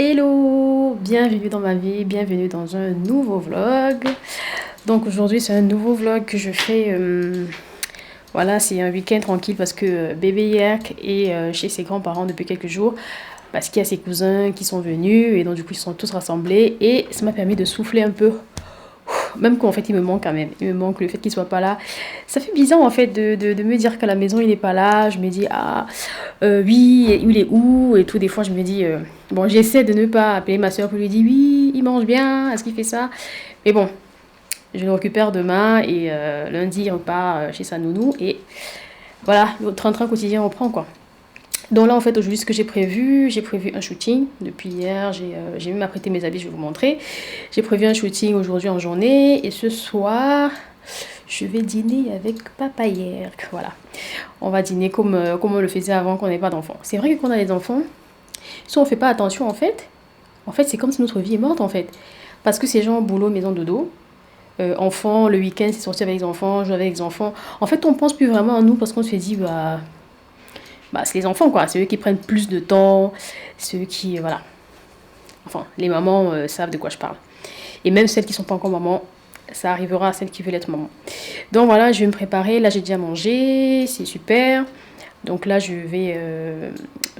Hello, bienvenue dans ma vie, bienvenue dans un nouveau vlog. Donc aujourd'hui c'est un nouveau vlog que je fais, voilà, c'est un week-end tranquille parce que bébé Yerk est chez ses grands-parents depuis quelques jours. Parce qu'il y a ses cousins qui sont venus et donc du coup ils sont tous rassemblés et ça m'a permis de souffler un peu. Même qu'en fait il me manque quand même, il me manque le fait qu'il soit pas là. Ça fait bizarre en fait de me dire qu'à la maison il n'est pas là. Je me dis oui, il est où et tout. Des fois je me dis bon, j'essaie de ne pas appeler ma soeur pour lui dire oui il mange bien, est-ce qu'il fait ça. Mais bon, je le récupère demain et lundi il repart chez sa nounou et voilà, le train-train quotidien reprend quoi. Donc là, en fait, aujourd'hui, ce que j'ai prévu un shooting. Depuis hier, j'ai même apprêté mes habits, je vais vous montrer. J'ai prévu un shooting aujourd'hui en journée. Et ce soir, je vais dîner avec Papa Yerk. Voilà. On va dîner comme on le faisait avant qu'on n'avait pas d'enfants. C'est vrai que quand on a des enfants, si on ne fait pas attention, en fait, c'est comme si notre vie est morte, en fait. Parce que c'est genre boulot, maison, dodo. Enfants, le week-end, c'est sortir avec les enfants, jouer avec les enfants. En fait, on pense plus vraiment à nous parce qu'on se dit, c'est les enfants quoi, c'est eux qui prennent plus de temps, c'est eux qui, voilà. Enfin, les mamans savent de quoi je parle. Et même celles qui sont pas encore mamans, ça arrivera à celles qui veulent être maman. Donc voilà, je vais me préparer, là j'ai déjà mangé, c'est super. Donc là je vais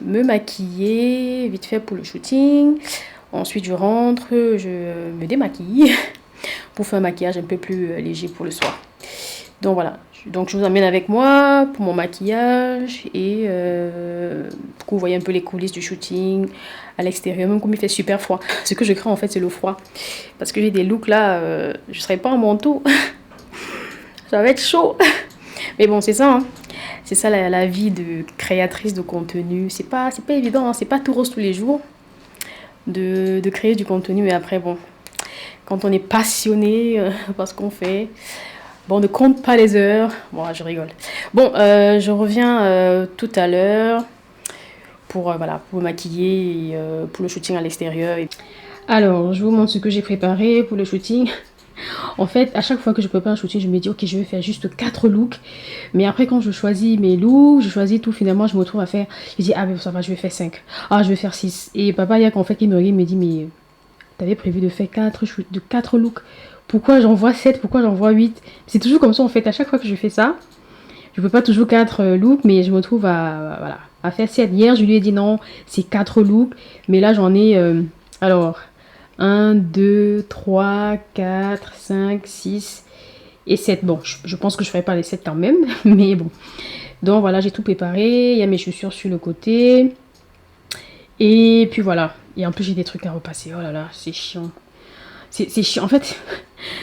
me maquiller vite fait pour le shooting. Ensuite je rentre, je me démaquille pour faire un maquillage un peu plus léger pour le soir. Donc voilà, donc je vous emmène avec moi pour mon maquillage et pour que vous voyez un peu les coulisses du shooting à l'extérieur, même comme il fait super froid. Ce que je crains en fait c'est le froid. Parce que j'ai des looks là, je ne serai pas en manteau. Ça va être chaud. Mais bon c'est ça, hein. C'est ça la vie de créatrice de contenu. C'est pas évident, hein. C'est pas tout rose tous les jours de créer du contenu. Mais après bon, quand on est passionné par ce qu'on fait... Bon, on ne compte pas les heures. Bon, je rigole. Bon, je reviens tout à l'heure pour me maquiller et pour le shooting à l'extérieur. Alors, je vous montre ce que j'ai préparé pour le shooting. En fait, à chaque fois que je prépare un shooting, je me dis, ok, je vais faire juste 4 looks. Mais après, quand je choisis mes looks, je choisis tout, finalement, je me retrouve à faire... Je dis, ah, mais ça va, je vais faire 5. Ah, je vais faire 6. Et papa, il y a qu'en fait, il me regarde, il me dit, mais t'avais prévu de faire 4 looks. Pourquoi j'en vois 7, pourquoi j'en vois 8? C'est toujours comme ça en fait, à chaque fois que je fais ça, je ne peux pas toujours 4 looks, mais je me trouve à faire 7. Hier, je lui ai dit non, c'est 4 looks, mais là j'en ai, alors, 1, 2, 3, 4, 5, 6 et 7. Bon, je pense que je ne ferai pas les 7 quand même, mais bon. Donc voilà, j'ai tout préparé, il y a mes chaussures sur le côté, et puis voilà. Et en plus j'ai des trucs à repasser, oh là là, c'est chiant. C'est chiant, en fait,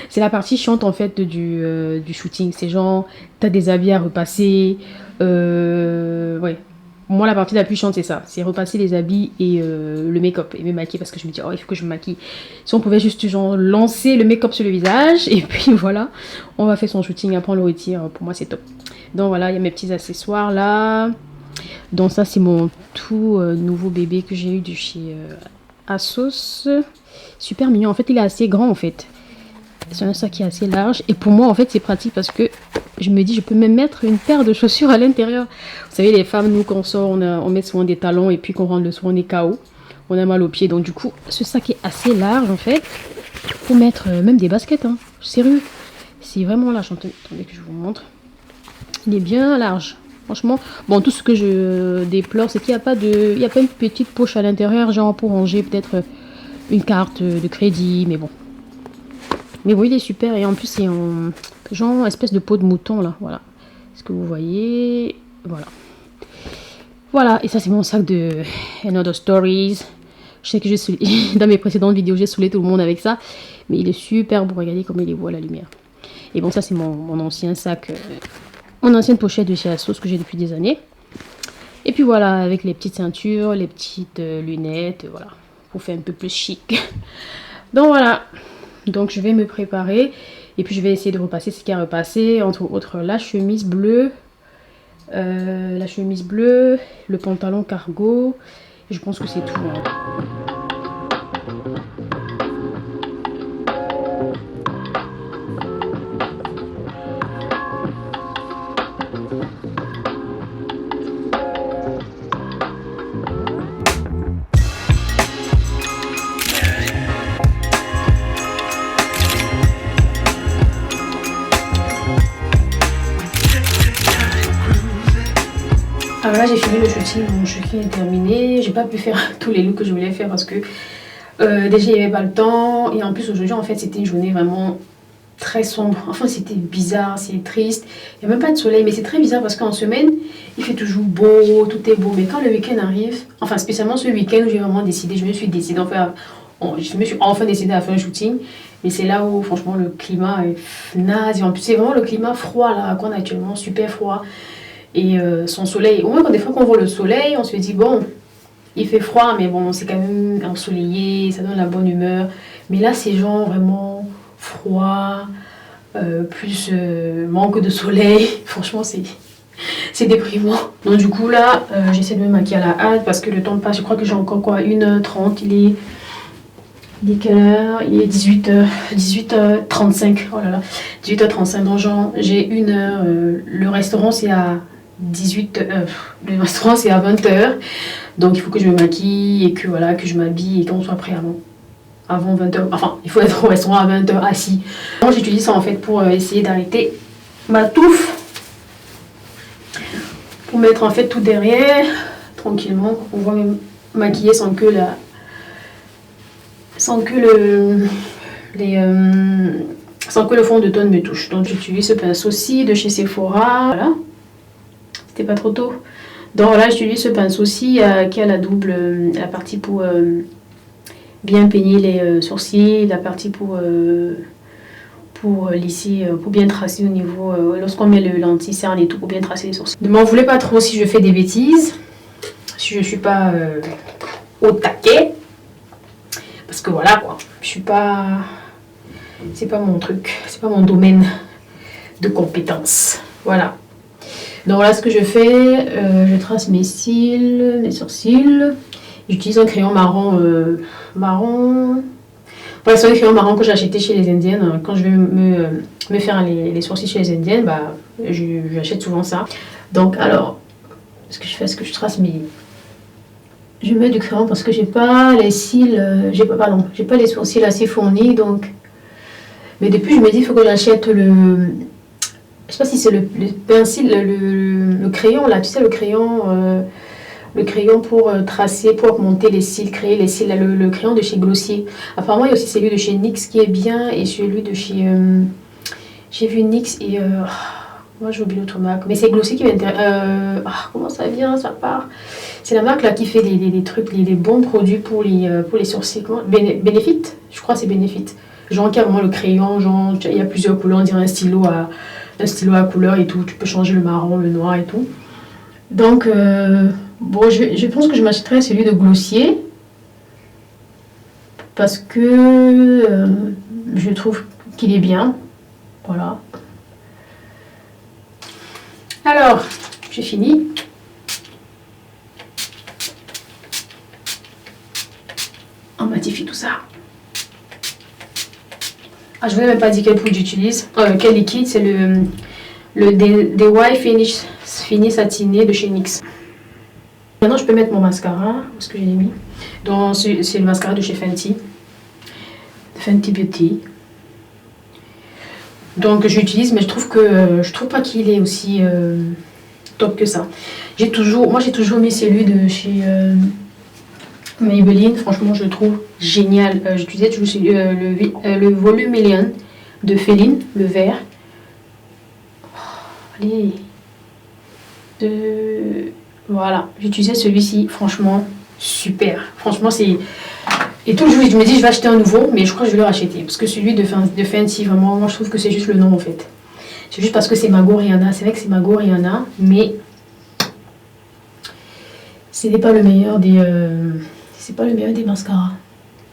c'est la partie chiante en fait du shooting. C'est genre, t'as des habits à repasser. Ouais. Moi, la partie la plus chiante, c'est ça. C'est repasser les habits et le make-up. Et me maquiller parce que je me dis, oh, il faut que je me maquille. Si on pouvait juste genre lancer le make-up sur le visage. Et puis voilà, on va faire son shooting. Après, on le retire. Pour moi, c'est top. Donc voilà, il y a mes petits accessoires là. Donc ça, c'est mon tout nouveau bébé que j'ai eu de chez Asos. Super mignon. En fait, il est assez grand en fait. C'est un sac qui est assez large. Et pour moi, en fait, c'est pratique parce que je me dis, je peux même mettre une paire de chaussures à l'intérieur. Vous savez, les femmes, nous, quand on sort, on met souvent des talons et puis qu'on rentre le soir, on est KO. On a mal aux pieds. Donc, du coup, ce sac est assez large en fait. Pour mettre même des baskets. Hein. Sérieux. C'est vraiment large. Attendez que je vous montre. Il est bien large. Franchement, bon, tout ce que je déplore, c'est qu'il n'y a pas une petite poche à l'intérieur, genre pour ranger peut-être une carte de crédit, mais bon. Mais bon, il est super. Et en plus, c'est en genre espèce de peau de mouton, là. Voilà. Est-ce que vous voyez? Voilà. Voilà. Et ça, c'est mon sac de Another Stories. Je sais que dans mes précédentes vidéos, j'ai saoulé tout le monde avec ça. Mais il est super beau. Regardez comme il est beau à la lumière. Et bon, ça, c'est mon ancien sac. Mon ancienne pochette de chez Asos que j'ai depuis des années. Et puis voilà, avec les petites ceintures, les petites lunettes, voilà. Pour faire un peu plus chic. Donc voilà. Donc je vais me préparer. Et puis je vais essayer de repasser ce qu'il y a à repasser. Entre autres, la chemise bleue. Le pantalon cargo. Et je pense que c'est tout. Hein. Alors là j'ai fini le shooting, mon shooting est terminé. J'ai pas pu faire tous les looks que je voulais faire parce que déjà il n'y avait pas le temps. Et en plus aujourd'hui en fait c'était une journée vraiment très sombre. Enfin c'était bizarre, c'est triste. Il n'y a même pas de soleil mais c'est très bizarre parce qu'en semaine il fait toujours beau, tout est beau. Mais quand le week-end arrive, enfin spécialement ce week-end où j'ai vraiment décidé, je me suis enfin décidé à faire un shooting. Mais c'est là où franchement le climat est naze. Et en plus c'est vraiment le climat froid là qu'on a actuellement, super froid. Et son soleil, au moins quand des fois qu'on voit le soleil, on se dit bon, il fait froid, mais bon, c'est quand même ensoleillé, ça donne la bonne humeur. Mais là, c'est genre vraiment froid, plus manque de soleil. Franchement, c'est déprimant. Donc du coup, là, j'essaie de me maquiller à la hâte parce que le temps passe. Je crois que j'ai encore quoi, 1h30. Il est quelle heure? Il est 18h35. Oh là là, 18h35. Donc genre, j'ai 1 heure. Le restaurant, c'est à 18h. Le restaurant, c'est à 20h. Donc il faut que je me maquille et que voilà, que je m'habille et qu'on soit prêt avant 20h. Enfin, il faut être au restaurant à 20h assis. Moi, j'utilise ça en fait pour essayer d'arrêter ma touffe. Pour mettre en fait tout derrière, tranquillement, pour pouvoir me maquiller sans que le fond de teint me touche. Donc j'utilise ce pinceau-ci de chez Sephora. Voilà. C'était pas trop tôt. Donc là, j'utilise ce pinceau-ci qui a la partie pour bien peigner les sourcils, la partie pour lisser, pour bien tracer au niveau, lorsqu'on met le lentille-cerne et tout, pour bien tracer les sourcils. Ne m'en voulez pas trop si je fais des bêtises, si je suis pas au taquet, parce que voilà quoi, je suis pas, c'est pas mon truc, c'est pas mon domaine de compétence, voilà. Donc voilà ce que je fais, je trace mes cils, mes sourcils, j'utilise un crayon marron, voilà, c'est un crayon marron que j'ai acheté chez les Indiennes. Quand je vais me faire les sourcils chez les Indiennes, bah, j'achète souvent ça. Donc alors, ce que je fais, c'est que je trace mes... Je mets du crayon parce que j'ai pas les cils, j'ai pas les sourcils assez fournis, donc... Mais depuis, je me dis, il faut que j'achète le... Je sais pas si c'est le pinceau, le crayon là, tu sais, le crayon pour tracer, pour augmenter les cils, créer les cils, le crayon de chez Glossier. Apparemment, il y a aussi celui de chez NYX qui est bien et celui de chez... j'ai vu NYX et... moi, j'ai oublié l'autre marque. Mais c'est Glossier qui m'intéresse. Comment ça vient, ça part? C'est la marque là qui fait les trucs, les bons produits pour les sourcils. Benefit? Je crois que c'est Benefit. Genre carrément le crayon, genre il y a plusieurs couleurs, on dirait un stylo à couleur et tout. Tu peux changer le marron, le noir et tout. Donc... bon, je pense que je m'achèterai celui de Glossier parce que je trouve qu'il est bien. Voilà. Alors, j'ai fini. On matifie tout ça. Ah, je ne vous ai même pas dit quel poudre j'utilise. Quel liquide, c'est le DIY Fini Satiné de chez NYX. Maintenant, je peux mettre mon mascara. Où est-ce que je l'ai mis? Donc, c'est le mascara de chez Fenty. Fenty Beauty. Donc, j'utilise, mais je trouve pas qu'il est aussi top que ça. Moi, j'ai toujours mis celui de chez Maybelline. Franchement, je le trouve génial. J'utilisais toujours le Volume de Féline, le vert. Oh, allez. Voilà, j'utilisais celui-ci, franchement, super. Franchement, c'est... Et tout le jour, je me dis, je vais acheter un nouveau, mais je crois que je vais le racheter. Parce que celui de Fenty, vraiment, moi, je trouve que c'est juste le nom, en fait. C'est juste parce que c'est Mago Rihanna. C'est vrai que c'est Mago Rihanna, mais... ce n'est pas le meilleur des... c'est pas le meilleur des mascaras.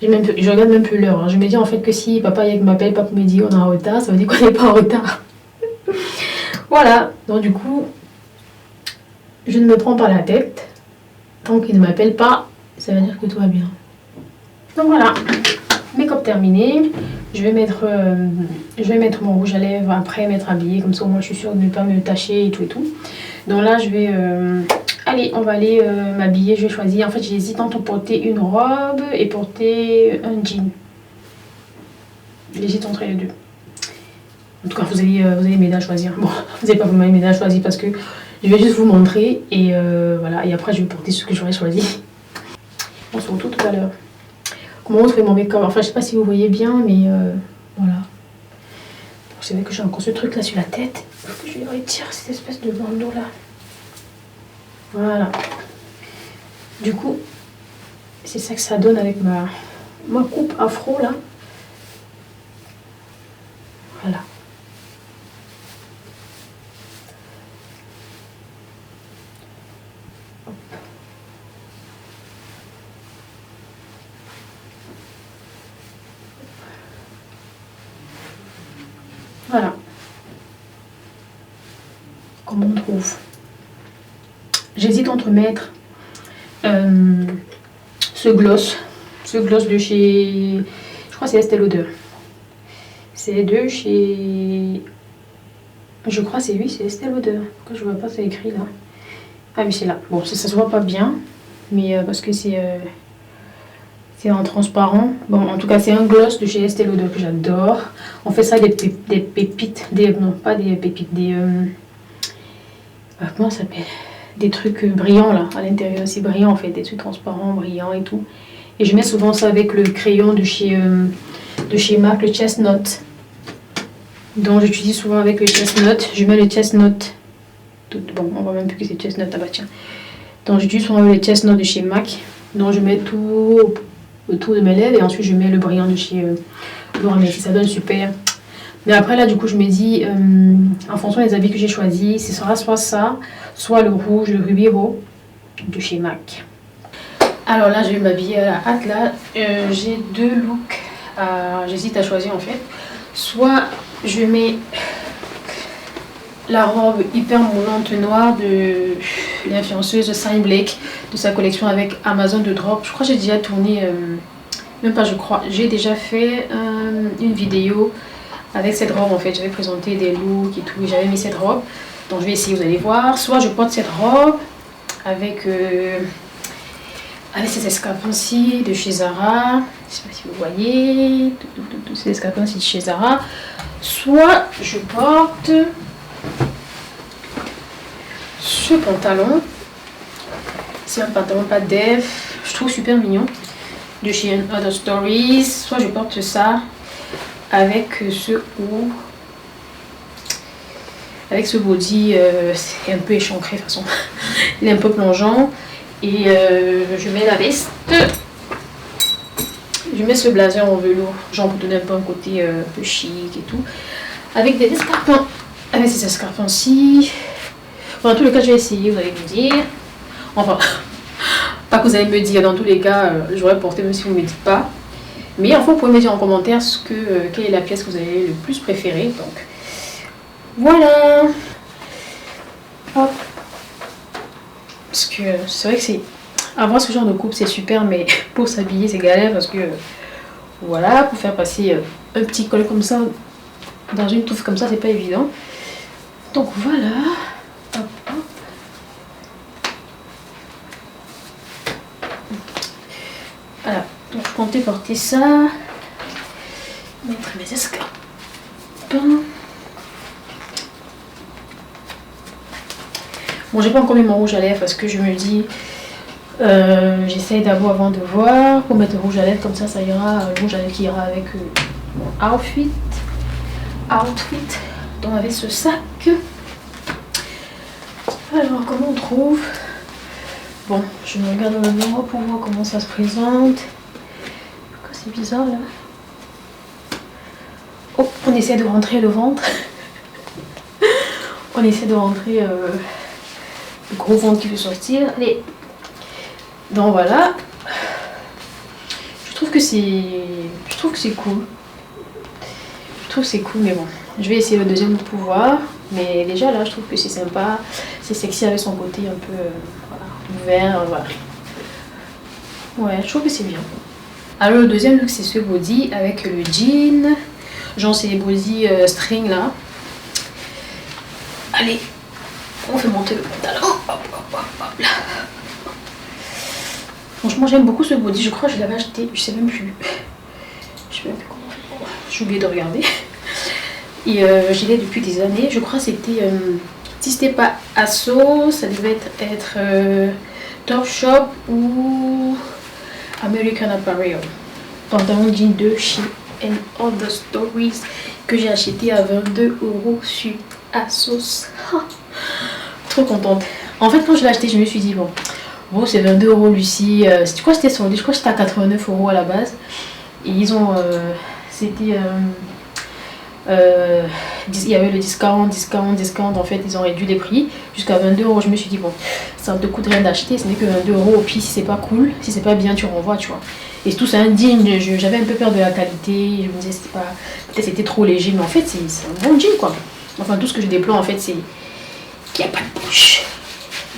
Je regarde même plus l'heure. Hein. Je me dis, en fait, que si papa m'appelle, papa me dit, on est en retard, ça veut dire qu'on n'est pas en retard. Voilà, donc du coup... je ne me prends pas la tête. Tant qu'il ne m'appelle pas, ça veut dire que tout va bien. Donc voilà, make-up terminé. Je vais mettre mon rouge à lèvres après m'être habillée. Comme ça, au moins, je suis sûre de ne pas me tacher et tout et tout. Donc là, je vais... allez, on va aller m'habiller. Je vais choisir. En fait, j'hésite entre porter une robe et porter un jean. J'hésite entre les deux. En tout cas, vous allez m'aider à choisir. Bon, vous n'allez pas m'aider à choisir parce que Je vais juste vous montrer et voilà. Et après, je vais porter ce que j'aurais choisi. On se retrouve tout à l'heure. Comment on fait mon make-up? Enfin, je sais pas si vous voyez bien, mais voilà. C'est vrai que j'ai encore ce truc là sur la tête. Il faut que je retire cette espèce de bandeau là. Voilà. Du coup, c'est ça que ça donne avec ma coupe afro là. Voilà. Voilà. Comment on trouve? J'hésite entre mettre ce gloss de chez, je crois que c'est Estée Lauder. C'est de chez, je crois que c'est oui, c'est Estée Lauder. Pourquoi je vois pas ça écrit là? Ah oui, c'est là. Bon, ça se voit pas bien, mais parce que c'est en transparent. Bon, en tout cas, c'est un gloss de chez Estée Lauder que j'adore. On fait ça des pépites, non pas des pépites, des comment ça s'appelle? Des trucs brillants là, à l'intérieur, c'est brillant en fait, des trucs transparents, brillants et tout. Et je mets souvent ça avec le crayon de chez MAC, le Chestnut. Donc j'utilise souvent avec le Chestnut. Je mets le Chestnut. Bon, on voit même plus que c'est Chestnut, ah bah tiens. Donc j'utilise souvent le Chestnut de chez MAC. Donc je mets tout autour de mes lèvres et ensuite je mets le brillant de chez Laura Mercier. Ça donne super. Mais après là du coup je me dis en fonction des habits que j'ai choisis, ce sera soit ça, soit le rouge, le Ruby Rose de chez MAC. Alors là je vais m'habiller à la hâte là. J'ai deux looks, j'hésite à choisir en fait. Soit je mets la robe hyper moulante noire de l'influenceuse Saint Blake de sa collection avec Amazon de Drop. Je crois que j'ai déjà tourné, même pas je crois, j'ai déjà fait une vidéo avec cette robe en fait. J'avais présenté des looks et tout, j'avais mis cette robe. Donc je vais essayer, vous allez voir. Soit je porte cette robe avec ces escarpins-ci de chez Zara. Je sais pas si vous voyez. Tous ces escarpins-ci de chez Zara. Soit je porte ce pantalon. C'est un pantalon pas dev. Je trouve super mignon. De chez Other Stories. Soit je porte ça avec ce haut. Avec ce body, c'est un peu échancré de toute façon. Il est un peu plongeant. Et je mets la veste. Je mets ce blazer en velours, genre pour donner un peu un côté un peu chic et tout. Avec des escarpins. Avec ces escarpins-ci. Bon, dans tous les cas, je vais essayer, vous allez me dire. Enfin, pas que vous allez me dire, dans tous les cas, j'aurais porté même si vous ne me dites pas. Mais enfin, vous pouvez me dire en commentaire quelle est la pièce que vous avez le plus préférée. Donc, voilà. Hop. Parce que c'est vrai que c'est... Avoir ce genre de coupe, c'est super, mais pour s'habiller, c'est galère parce que... Voilà, pour faire passer un petit col comme ça, dans une touffe comme ça, c'est pas évident. Donc voilà. Hop, hop. Voilà, donc je comptais porter ça. Mettre mes escarpins. Bon, j'ai pas encore mis mon rouge à lèvres parce que je me dis, j'essaye d'abord avant de voir pour mettre le rouge à lèvres, comme ça ira, le rouge à lèvres qui ira avec mon outfit. Donc avec ce sac. Alors comment on trouve? Bon, je me regarde dans le miroir pour voir comment ça se présente. C'est bizarre là. Oh, on essaie de rentrer le ventre. On essaie de rentrer le gros ventre qui veut sortir. Allez. Donc voilà. Je trouve que c'est cool. Je trouve que c'est cool, mais bon. Je vais essayer le deuxième pour voir. Mais déjà là, je trouve que c'est sympa. C'est sexy avec son côté un peu voilà, ouvert. Voilà. Ouais, je trouve que c'est bien. Alors le deuxième look, c'est ce body avec le jean. Genre c'est les body string là. Allez, on fait monter le pantalon. Hop, hop, hop, hop, là. Franchement, j'aime beaucoup ce body. Je crois que je l'avais acheté. Je sais même plus. Je sais même plus comment. J'ai oublié de regarder. Et je l'ai depuis des années. Je crois que c'était Si c'était pas Asso, ça devait être Topshop ou American Apparel. Pantalon jean de chez And Other Stories que j'ai acheté à 22 € sur Asos. Trop contente. En fait, quand je l'ai acheté, je me suis dit, bon c'est 22 € Lucie. Je crois que c'était soldé, je crois que c'était à 89 € à la base. Et ils ont. C'était. Il y avait le discount. En fait, ils ont réduit les prix jusqu'à 22 €. Je me suis dit, bon, ça ne te coûte rien d'acheter, ce n'est que 22 €. Au pire, si c'est pas cool, si c'est pas bien, tu renvoies, tu vois. Et tout, c'est indigne. J'avais un peu peur de la qualité. Je me disais, c'était pas. Peut-être c'était trop léger, mais en fait, c'est un bon jean, quoi. Enfin, tout ce que je déplore, en fait, c'est qu'il n'y a pas de poche.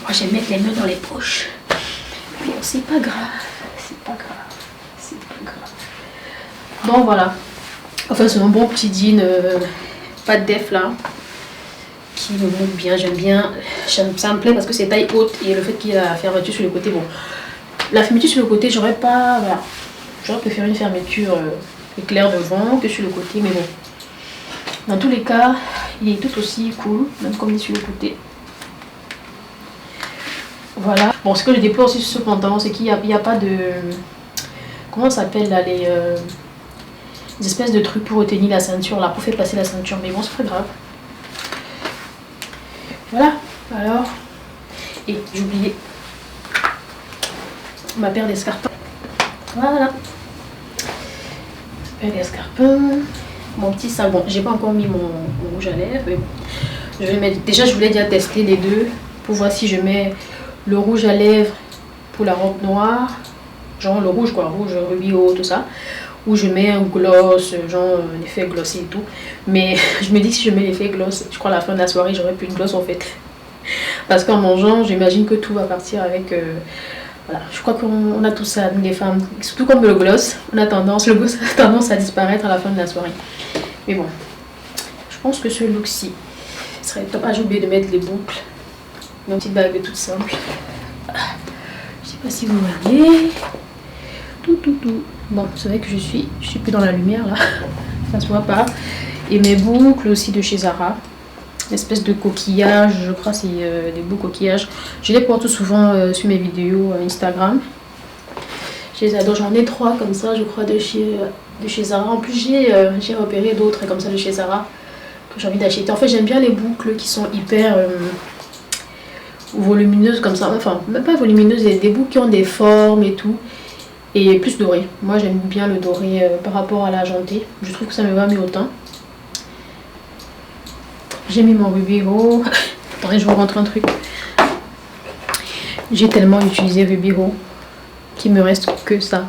Moi, j'aime mettre les mains dans les poches. Mais bon, c'est pas grave. C'est pas grave. C'est pas grave. Bon, voilà. Enfin, c'est un bon petit jean, pas de def là, qui me monte bien, j'aime bien. Ça me plaît parce que c'est taille haute et le fait qu'il y a la fermeture sur le côté, bon, la fermeture sur le côté, j'aurais pas, voilà, j'aurais préféré une fermeture éclair devant que sur le côté, mais bon, dans tous les cas, il est tout aussi cool, même comme il est sur le côté. Voilà. Bon, ce que je déplore aussi sur ce pantalon, c'est qu'il n'y a pas de, comment ça s'appelle là, des espèces de trucs pour retenir la ceinture là, pour faire passer la ceinture, mais bon, c'est pas grave. Voilà, alors, et j'ai oublié ma paire d'escarpins. Voilà, ma paire d'escarpins, mon petit sac. Bon, j'ai pas encore mis mon rouge à lèvres, mais bon, je vais mettre. Déjà, je voulais déjà tester les deux pour voir si je mets le rouge à lèvres pour la robe noire, genre le rouge quoi, rouge rubis haut, tout ça. Où je mets un gloss, genre un effet glossy et tout. Mais je me dis que si je mets l'effet gloss, je crois à la fin de la soirée, j'aurai plus de gloss en fait. Parce qu'en mangeant, j'imagine que tout va partir avec... voilà, je crois qu'on a tout ça, nous les femmes. Surtout comme le gloss, le gloss a tendance à disparaître à la fin de la soirée. Mais bon, je pense que ce look-ci serait top. Ah, j'ai oublié de mettre les boucles. Une petite bague toute simple. Je sais pas si vous voyez. Tout. Bon, c'est vrai que je suis plus dans la lumière là, ça se voit pas. Et mes boucles aussi de chez Zara, une espèce de coquillage, je crois c'est des beaux coquillages. Je les porte souvent sur mes vidéos Instagram. Je les adore, j'en ai 3 comme ça, je crois de chez Zara. En plus j'ai repéré d'autres comme ça de chez Zara que j'ai envie d'acheter. En fait j'aime bien les boucles qui sont hyper volumineuses comme ça, enfin même pas volumineuses, des boucles qui ont des formes et tout. Et plus doré. Moi j'aime bien le doré par rapport à l'argenté. Je trouve que ça me va mieux au teint. J'ai mis mon Ruby Hero. Attendez, je vous montre un truc. J'ai tellement utilisé Ruby Hero qu'il me reste que ça.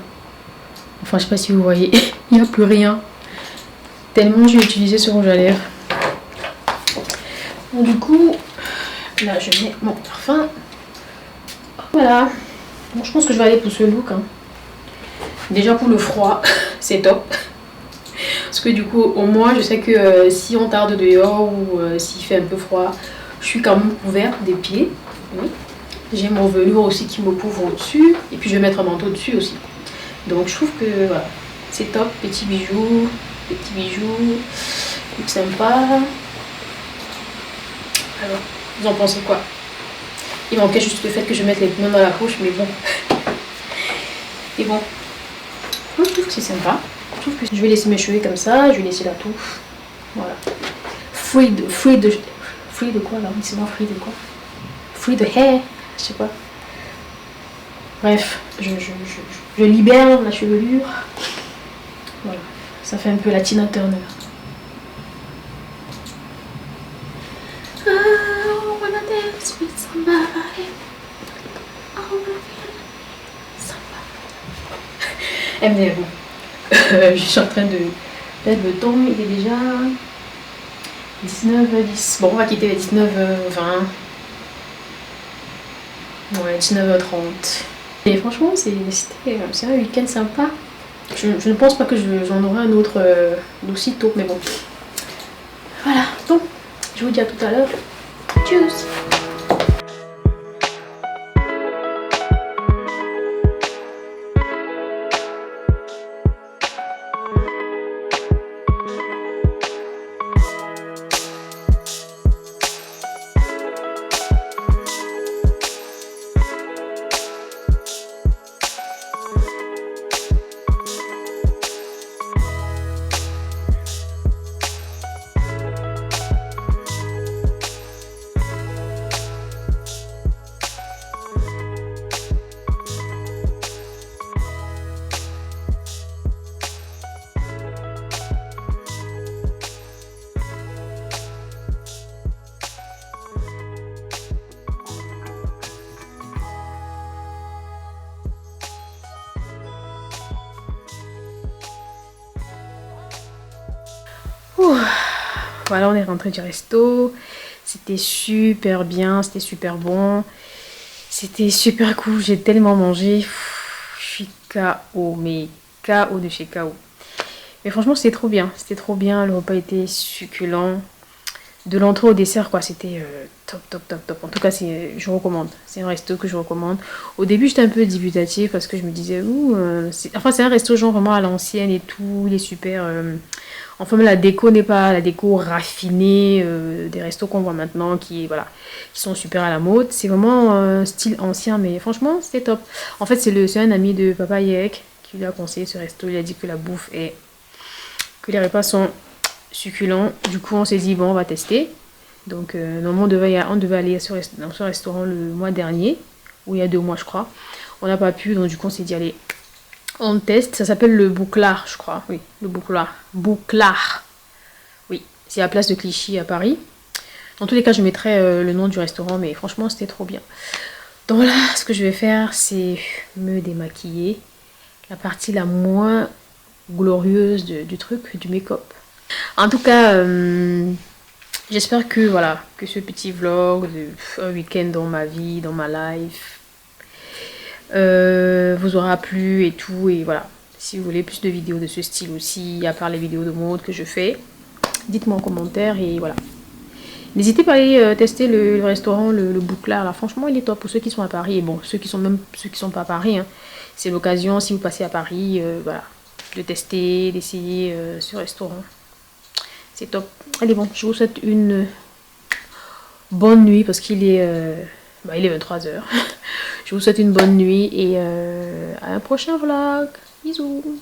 Enfin je sais pas si vous voyez. Il n'y a plus rien. Tellement j'ai utilisé ce rouge à lèvres. Donc, du coup, là je mets mon parfum. Voilà. Bon, je pense que je vais aller pour ce look. Hein. Déjà pour le froid, c'est top. Parce que du coup, au moins, je sais que si on tarde dehors ou s'il fait un peu froid, je suis quand même couverte des pieds. Oui. J'ai mon velours aussi qui me couvre au-dessus. Et puis je vais mettre un manteau dessus aussi. Donc je trouve que voilà, c'est top. Petits bijoux, look sympa. Alors, vous en pensez quoi? Il manquait juste le fait que je mette les mains dans la poche, mais bon. Et bon. Je trouve que c'est sympa. Je trouve que je vais laisser mes cheveux comme ça. Je vais laisser la touffe. Voilà. Free de quoi là? C'est moi free de quoi? Free de hair. Je sais pas. Bref, je libère la chevelure. Voilà. Ça fait un peu la Tina Turner. I wanna dance with somebody. I wanna feel somebody. Eh bien bon. Je suis en train de perdre le temps, il est déjà 19h10. Bon, on va quitter les 19h20. Ouais, 19h30. Et franchement, c'est un week-end sympa. Je ne pense pas que j'en aurai un autre d'aussi tôt, mais bon. Voilà, donc je vous dis à tout à l'heure. Tchuss! Ouh. Voilà, on est rentré du resto. C'était super bien, c'était super bon. C'était super cool, j'ai tellement mangé. Je suis KO, mais KO de chez KO. Mais franchement, c'était trop bien. C'était trop bien. Le repas était succulent. De l'entrée au dessert, quoi, c'était top, top, top, top. En tout cas, je recommande. C'est un resto que je recommande. Au début, j'étais un peu dubitative parce que je me disais, enfin, c'est un resto genre vraiment à l'ancienne et tout. Il est super. Enfin, la déco n'est pas la déco raffinée des restos qu'on voit maintenant voilà, qui sont super à la mode. C'est vraiment style ancien, mais franchement, c'était top. En fait, c'est un ami de Papa Yek qui lui a conseillé ce resto. Il a dit que la bouffe est. Que les repas sont succulents. Du coup, on s'est dit, bon, on va tester. Donc, normalement, on devait aller dans ce restaurant le mois dernier, ou il y a 2 mois, je crois. On n'a pas pu, donc du coup, on s'est dit, allez, on teste. Ça s'appelle le Bouclard, je crois. Oui, le Bouclard. Bouclard. Oui, c'est à la place de Clichy à Paris. Dans tous les cas, je mettrai le nom du restaurant, mais franchement, c'était trop bien. Donc voilà, ce que je vais faire, c'est me démaquiller. La partie la moins glorieuse du truc, du make-up. En tout cas, j'espère que voilà, que ce petit vlog de un week-end dans ma vie, dans ma life, vous aura plu et tout. Et voilà, si vous voulez plus de vidéos de ce style aussi, à part les vidéos de mode que je fais, dites-moi en commentaire et voilà. N'hésitez pas à aller tester le restaurant, le Bouclard là. Franchement, il est top pour ceux qui sont à Paris. Et bon, ceux qui sont pas à Paris, hein, c'est l'occasion si vous passez à Paris, voilà, de tester, d'essayer ce restaurant. C'est top. Allez bon, je vous souhaite une bonne nuit parce il est 23h. Je vous souhaite une bonne nuit et à un prochain vlog. Bisous.